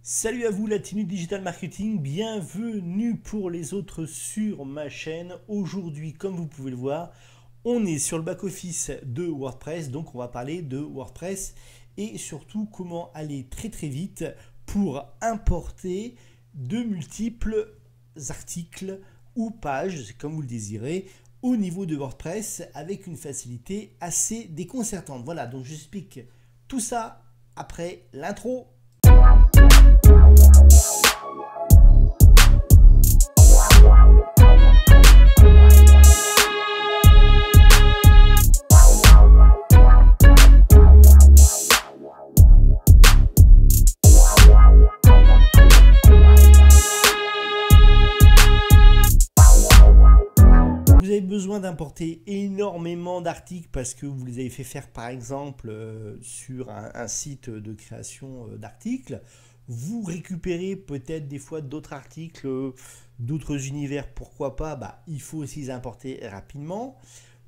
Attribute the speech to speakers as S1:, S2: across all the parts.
S1: Salut à vous la team Digital Marketing, bienvenue pour les autres sur ma chaîne. Aujourd'hui, comme vous pouvez le voir, on est sur le back-office de WordPress, donc on va parler de WordPress et surtout comment aller très vite pour importer de multiples articles ou pages, comme vous le désirez, au niveau de WordPress avec une facilité assez déconcertante. Voilà, donc j'explique tout ça après l'intro. Vous avez besoin d'importer énormément d'articles parce que vous les avez fait faire par exemple sur un site de création d'articles. Vous récupérez peut-être des fois d'autres articles, d'autres univers, pourquoi pas, il faut aussi les importer rapidement.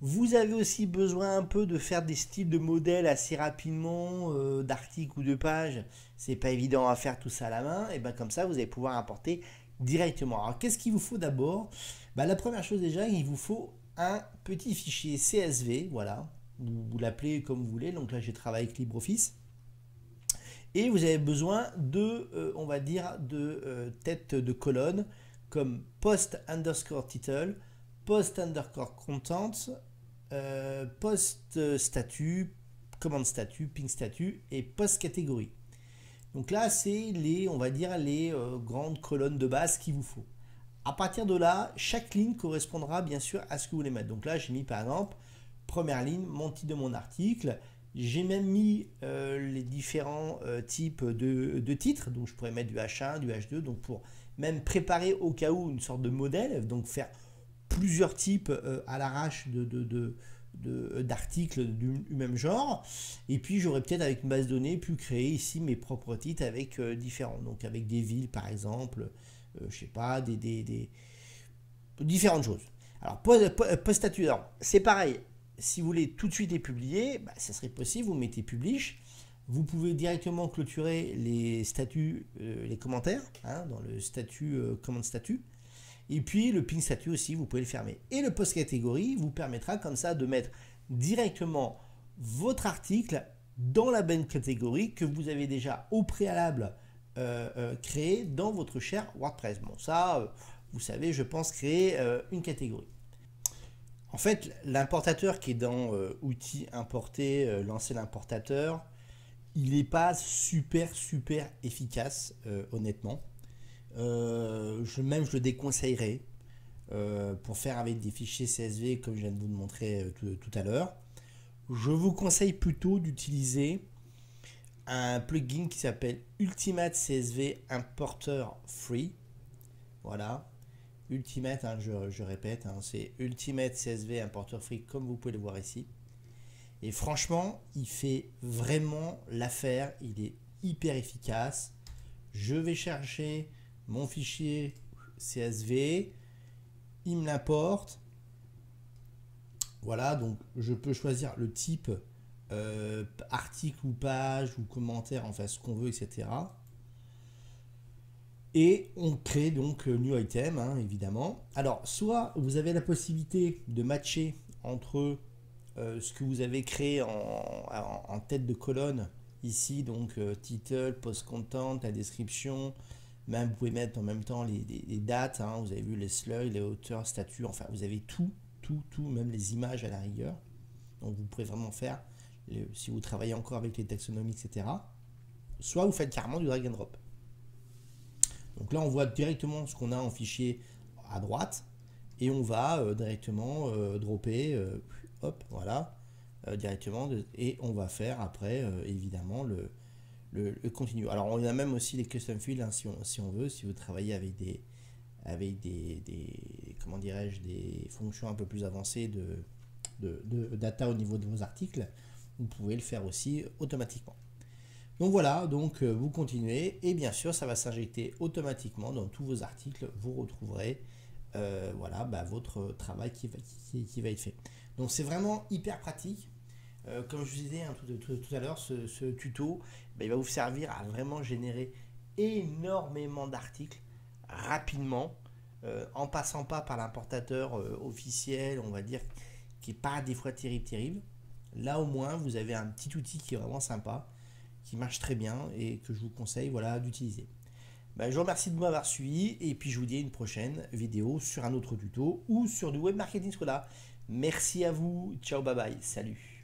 S1: Vous avez aussi besoin un peu de faire des styles de modèles assez rapidement, d'articles ou de pages. C'est pas évident à faire tout ça à la main, et comme ça vous allez pouvoir importer directement. Alors qu'est-ce qu'il vous faut d'abord? La première chose déjà, il vous faut un petit fichier CSV, voilà, vous l'appelez comme vous voulez, donc là j'ai travaillé avec LibreOffice. Et vous avez besoin de, on va dire, de tête de colonne comme post underscore title, post underscore content, post statut, command statut, ping statut et post catégorie. Donc là, c'est les, on va dire, les grandes colonnes de base qu'il vous faut. À partir de là, chaque ligne correspondra bien sûr à ce que vous voulez mettre. Donc là, j'ai mis par exemple, première ligne, mon titre de mon article. J'ai même mis les différents types de titres. Donc je pourrais mettre du H1, du H2. Donc pour même préparer au cas où une sorte de modèle. Donc faire plusieurs types à l'arrache d'articles du même genre. Et puis j'aurais peut-être avec une base de données pu créer ici mes propres titres avec différents. Donc avec des villes par exemple. Je sais pas, des différentes choses. Alors, post-statut, c'est pareil. Si vous voulez tout de suite les publier, ça serait possible, vous mettez publish. Vous pouvez directement clôturer les statuts, les commentaires, dans le statut, commande statut. Et puis, le ping statut aussi, vous pouvez le fermer. Et le post-catégorie vous permettra comme ça de mettre directement votre article dans la bonne catégorie que vous avez déjà au préalable créé dans votre cher WordPress. Bon, ça, vous savez, je pense créer une catégorie. En fait, l'importateur qui est dans outils importer, lancer l'importateur, il n'est pas super efficace, honnêtement. Même je le déconseillerais pour faire avec des fichiers CSV comme je viens de vous le montrer tout à l'heure. Je vous conseille plutôt d'utiliser un plugin qui s'appelle Ultimate CSV Importer Free. Voilà, Ultimate, je répète, c'est Ultimate CSV Importer Free comme vous pouvez le voir ici. Et franchement, il fait vraiment l'affaire, il est hyper efficace. Je vais chercher mon fichier CSV, il me l'importe. Voilà, donc je peux choisir le type article ou page ou commentaire, enfin ce qu'on veut, etc. Et on crée donc new item, évidemment. Alors, soit vous avez la possibilité de matcher entre ce que vous avez créé en tête de colonne ici, donc title, post content, la description. Même vous pouvez mettre en même temps les dates, vous avez vu les slugs, les hauteurs, statuts, enfin vous avez tout, même les images à la rigueur. Donc vous pouvez vraiment faire, si vous travaillez encore avec les taxonomies, etc. Soit vous faites carrément du drag and drop. Donc là on voit directement ce qu'on a en fichier à droite et on va directement dropper, hop, voilà, directement, et on va faire après évidemment le continue. Alors on a même aussi les custom fields si on veut, si vous travaillez avec des comment dirais-je, des fonctions un peu plus avancées de data au niveau de vos articles, vous pouvez le faire aussi automatiquement. Donc voilà, donc vous continuez et bien sûr ça va s'injecter automatiquement dans tous vos articles, vous retrouverez voilà, votre travail qui va être fait. Donc c'est vraiment hyper pratique. Comme je vous disais tout à l'heure, ce tuto, il va vous servir à vraiment générer énormément d'articles rapidement, en passant pas par l'importateur officiel, on va dire, qui n'est pas des fois terrible. Là au moins vous avez un petit outil qui est vraiment sympa, qui marche très bien et que je vous conseille voilà, d'utiliser. Ben, je vous remercie de m'avoir suivi et puis je vous dis à une prochaine vidéo sur un autre tuto ou sur du web marketing Scala. Merci à vous, ciao, bye bye, salut.